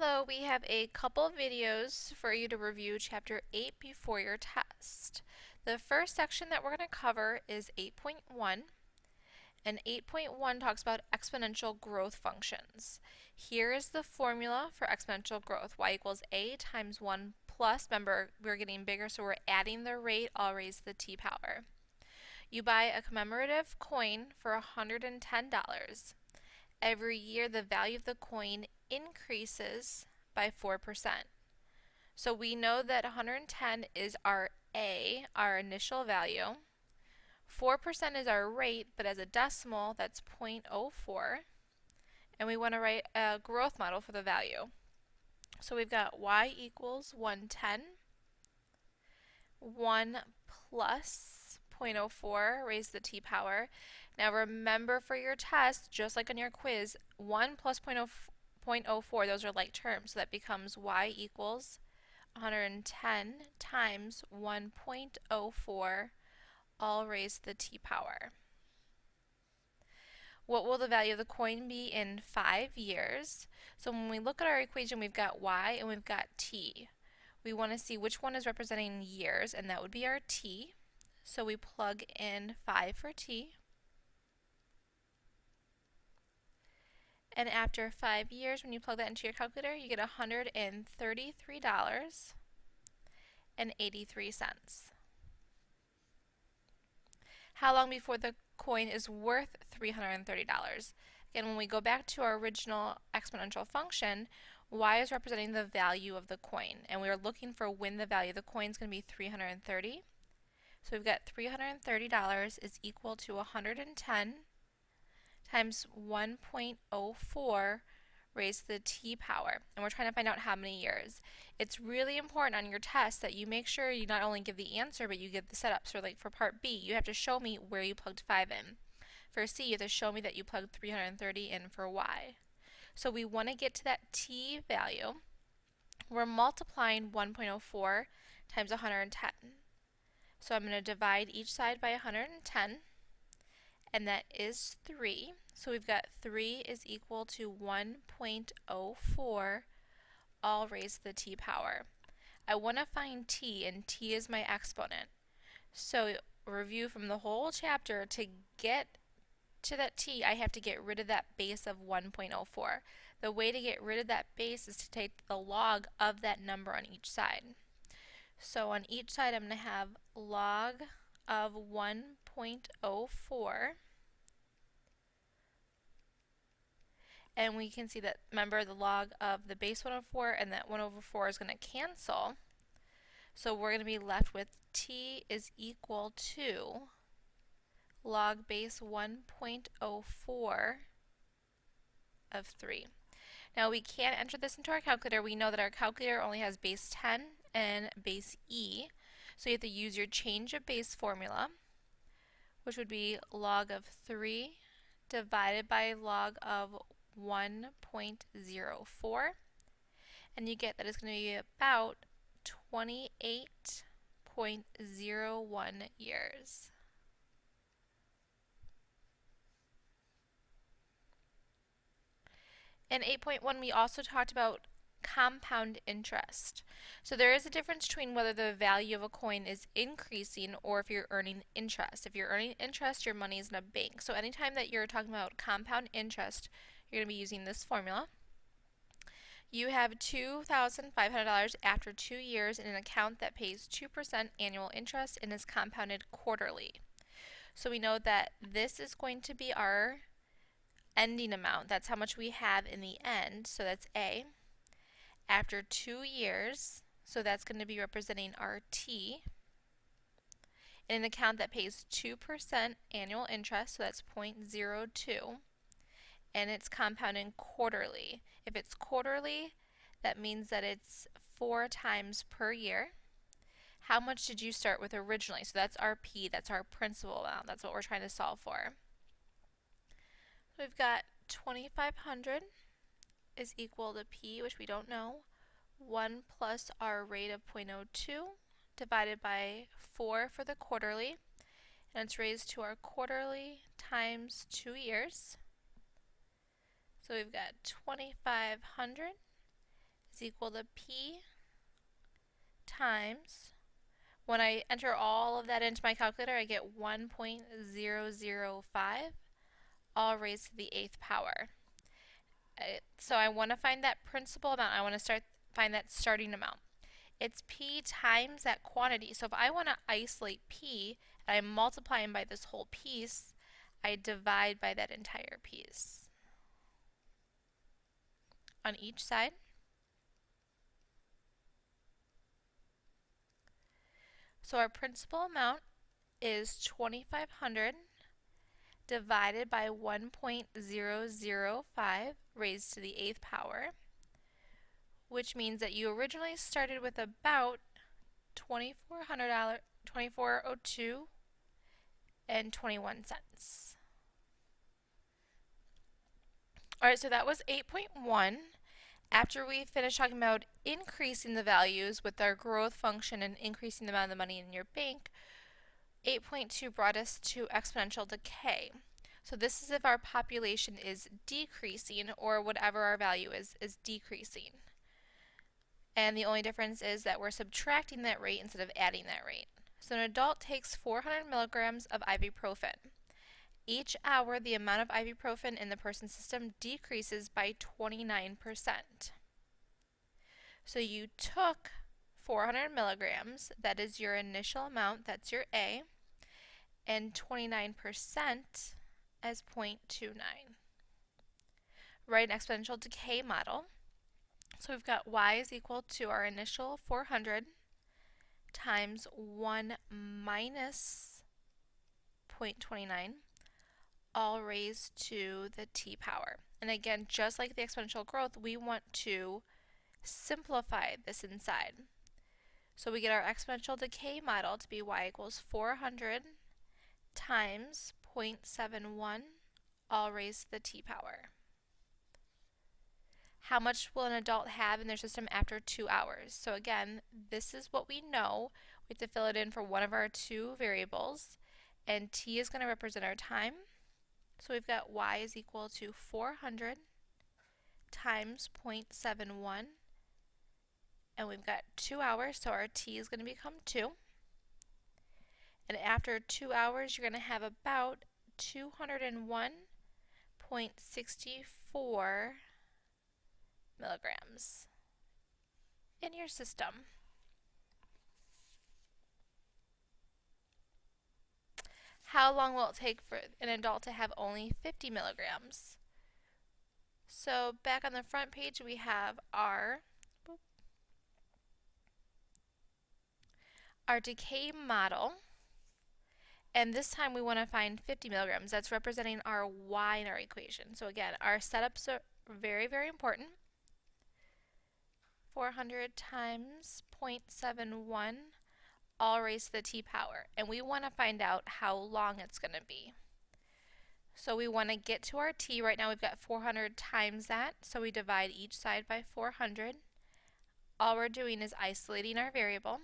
Hello, we have a couple videos for you to review Chapter 8 before your test. The first section that we're going to cover is 8.1, and 8.1 talks about exponential growth functions. Here is the formula for exponential growth, y equals a times 1 plus, remember we're getting bigger so we're adding the rate, all raised to the t power. You buy a commemorative coin for $110. Every year the value of the coin increases by 4%. So we know that 110 is our A, our initial value. 4% is our rate, but as a decimal, that's 0.04. And we want to write a growth model for the value. So we've got y equals 110, 1 plus 0.04 raised to the t power. Now remember for your test, just like on your quiz, 1 plus 0.04, those are like terms, so that becomes y equals 110 times 1.04 all raised to the t power. What will the value of the coin be in 5 years? So when we look at our equation, we've got y and we've got t. We want to see which one is representing years, and that would be our t. So we plug in 5 for t. And after 5 years, when you plug that into your calculator, you get $133.83. How long before the coin is worth $330? Again, when we go back to our original exponential function, y is representing the value of the coin, and we are looking for when the value of the coin is going to be 330. So we've got $330 is equal to 110 times 1.04 raised to the t power, and we're trying to find out how many years. It's really important on your test that you make sure you not only give the answer, but you give the setup. So like for part B, you have to show me where you plugged 5 in. For C, you have to show me that you plugged 330 in for Y. So we want to get to that t value. We're multiplying 1.04 times 110. So I'm going to divide each side by 110, and that is 3. So we've got 3 is equal to 1.04 all raised to the t power. I want to find t, and t is my exponent. So review from the whole chapter, to get to that t, I have to get rid of that base of 1.04. The way to get rid of that base is to take the log of that number on each side. So on each side I'm going to have log of 1.04. And we can see that, remember, the log of the base 104 and that 1/4 is going to cancel. So we're going to be left with t is equal to log base 1.04 of 3. Now we can't enter this into our calculator. We know that our calculator only has base 10 and base e. So you have to use your change of base formula, which would be log of 3 divided by log of 1.04, and you get that it's going to be about 28.01 years. In 8.1, we also talked about compound interest. So there is a difference between whether the value of a coin is increasing or if you're earning interest. If you're earning interest, your money is in a bank. So anytime that you're talking about compound interest, you're going to be using this formula. You have $2,500 after 2 years in an account that pays 2% annual interest and is compounded quarterly. So we know that this is going to be our ending amount. That's how much we have in the end, so that's A. After 2 years, so that's going to be representing our T. In an account that pays 2% annual interest, so that's 0.02, and it's compounding quarterly. If it's quarterly, that means that it's 4 times per year. How much did you start with originally? So that's our P, that's our principal amount. That's what we're trying to solve for. We've got 2,500 is equal to P, which we don't know, 1 plus our rate of 0.02 divided by 4 for the quarterly, and it's raised to our quarterly times 2 years. So we've got 2,500 is equal to P times, when I enter all of that into my calculator, I get 1.005, all raised to the 8th power. So I want to find that principal amount. I want to find that starting amount. It's P times that quantity. So if I want to isolate P and I'm multiplying by this whole piece, I divide by that entire piece on each side. So our principal amount is 2,500 divided by 1.005 raised to the 8th power, which means that you originally started with about $2,400, $2,402 and 21 cents. Alright, so that was 8.1. After we finished talking about increasing the values with our growth function and increasing the amount of the money in your bank, 8.2 brought us to exponential decay. So this is if our population is decreasing, or whatever our value is decreasing. And the only difference is that we're subtracting that rate instead of adding that rate. So an adult takes 400 milligrams of ibuprofen. Each hour, the amount of ibuprofen in the person's system decreases by 29%. So you took 400 milligrams, that is your initial amount, that's your A, and 29% as 0.29. Write an exponential decay model. So we've got y is equal to our initial 400 times 1 minus 0.29, all raised to the t power. And again, just like the exponential growth, we want to simplify this inside. So we get our exponential decay model to be y equals 400 times 0.71, all raised to the t power. How much will an adult have in their system after 2 hours? So again, this is what we know. We have to fill it in for one of our two variables, and t is going to represent our time. So we've got y is equal to 400 times 0.71, and we've got 2 hours, so our t is going to become 2. And after 2 hours, you're going to have about 201.64 milligrams in your system. How long will it take for an adult to have only 50 milligrams? So back on the front page we have our decay model, and this time we want to find 50 milligrams. That's representing our y in our equation. So again, our setups are very, very important. 400 times 0.71, all raised to the t power. And we want to find out how long it's going to be. So we want to get to our t. Right now we've got 400 times that, so we divide each side by 400. All we're doing is isolating our variable.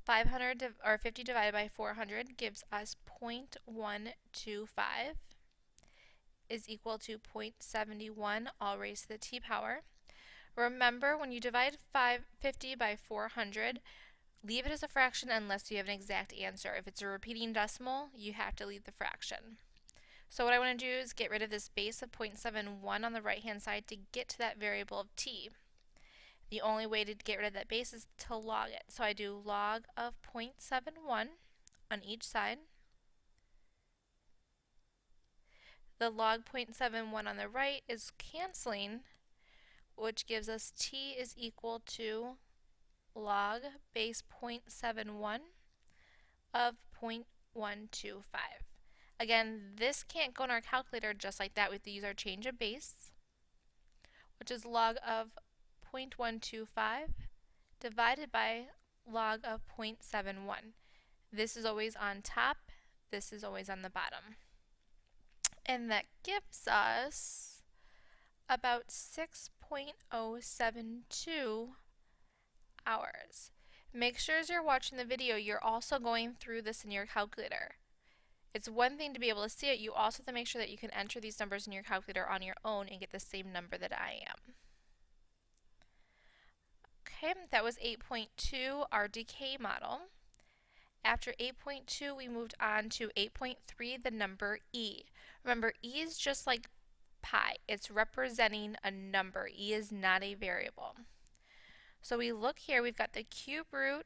50 divided by 400 gives us 0.125 is equal to 0.71, all raised to the t power. Remember, when you divide 50 by 400, leave it as a fraction unless you have an exact answer. If it's a repeating decimal, you have to leave the fraction. So what I want to do is get rid of this base of 0.71 on the right-hand side to get to that variable of t. The only way to get rid of that base is to log it. So I do log of 0.71 on each side. The log 0.71 on the right is canceling, which gives us t is equal to log base 0.71 of 0.125. Again, this can't go in our calculator just like that. We have to use our change of base, which is log of 0.125 divided by log of 0.71. This is always on top, this is always on the bottom. And that gives us about 6.072 hours. Make sure as you're watching the video, you're also going through this in your calculator. It's one thing to be able to see it, you also have to make sure that you can enter these numbers in your calculator on your own and get the same number that I am. Okay, that was 8.2, our decay model. After 8.2, we moved on to 8.3, the number e. Remember, e is just like pi. It's representing a number. E is not a variable. So we look here, we've got the cube root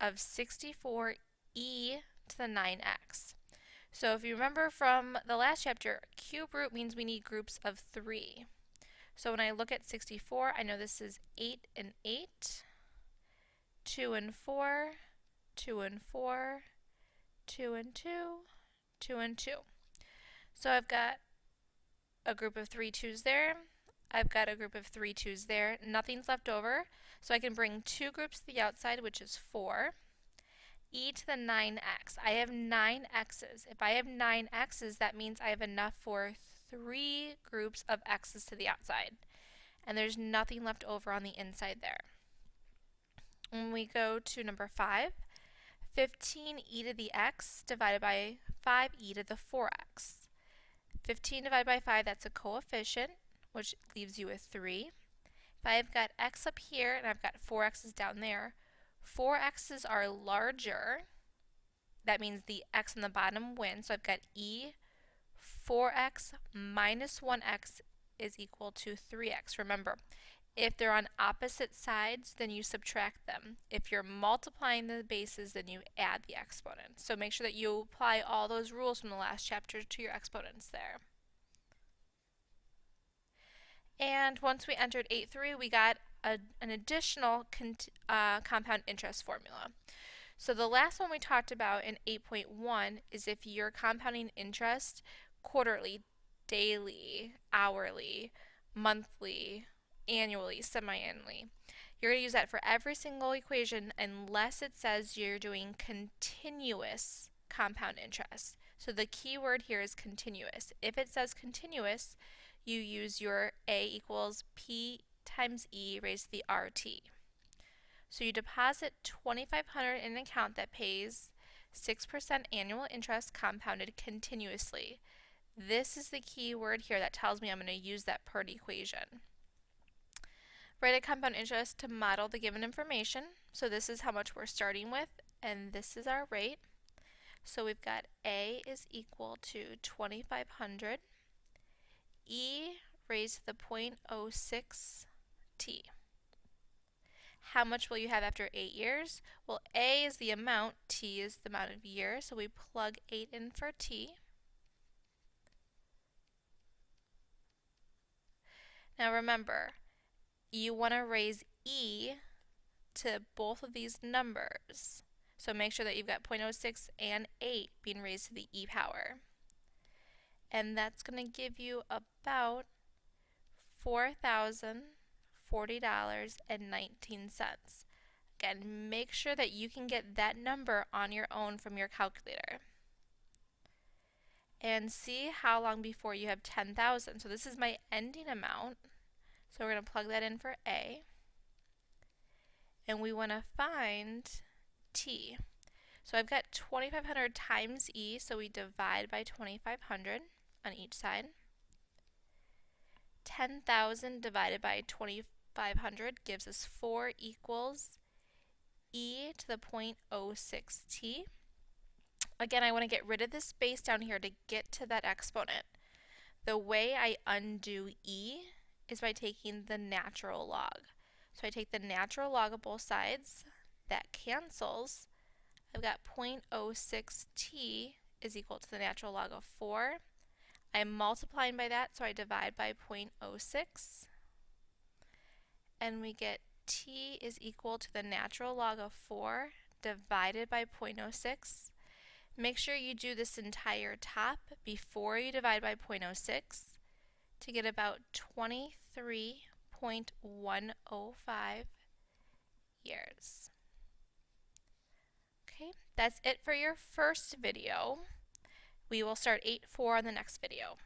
of 64e to the 9x. So if you remember from the last chapter, cube root means we need groups of 3. So when I look at 64, I know this is 8 and 8, 2 and 4, 2 and 4, 2 and 2, 2 and 2. So I've got a group of 3 2's there. I've got a group of 3 2's there. Nothing's left over. So I can bring 2 groups to the outside, which is 4. E to the 9x. I have 9 x's. If I have 9 x's, that means I have enough for 3 groups of x's to the outside. And there's nothing left over on the inside there. When we go to number 5, 15e to the x divided by 5e to the 4x. 15 divided by 5, that's a coefficient, which leaves you with 3. If I've got x up here and I've got 4x's down there, 4x's are larger. That means the x on the bottom wins. So I've got e 4x minus 1x is equal to 3x. Remember, if they're on opposite sides, then you subtract them. If you're multiplying the bases, then you add the exponents. So make sure that you apply all those rules from the last chapter to your exponents there. And once we entered 8.3, we got an additional compound interest formula. So the last one we talked about in 8.1 is if you're compounding interest quarterly, daily, hourly, monthly, annually, semi-annually. You're going to use that for every single equation unless it says you're doing continuous compound interest. So the key word here is continuous. If it says continuous, you use your A equals P times E raised to the RT. So you deposit $2,500 in an account that pays 6% annual interest compounded continuously. This is the key word here that tells me I'm going to use that part equation. Write a compound interest to model the given information. So this is how much we're starting with, and this is our rate. So we've got A is equal to 2,500, E raised to the 0.06 t. How much will you have after 8 years? Well, A is the amount, T is the amount of years, so we plug 8 in for T. Now remember, you want to raise E to both of these numbers. So make sure that you've got 0.06 and 8 being raised to the E power. And that's going to give you about $4,040.19. Again, make sure that you can get that number on your own from your calculator. And see how long before you have 10,000. So this is my ending amount. So we're going to plug that in for A. And we want to find T. So I've got 2,500 times E, so we divide by 2,500 on each side. 10,000 divided by 2,500 gives us 4 equals E to the 0.06 t. Again, I want to get rid of this space down here to get to that exponent. The way I undo E is by taking the natural log. So I take the natural log of both sides. That cancels. I've got 0.06 t is equal to the natural log of 4. I'm multiplying by that, so I divide by 0.06. And we get t is equal to the natural log of 4 divided by 0.06. Make sure you do this entire top before you divide by 0.06 to get about 23.105 years. Okay, that's it for your first video. We will start 8.4 on the next video.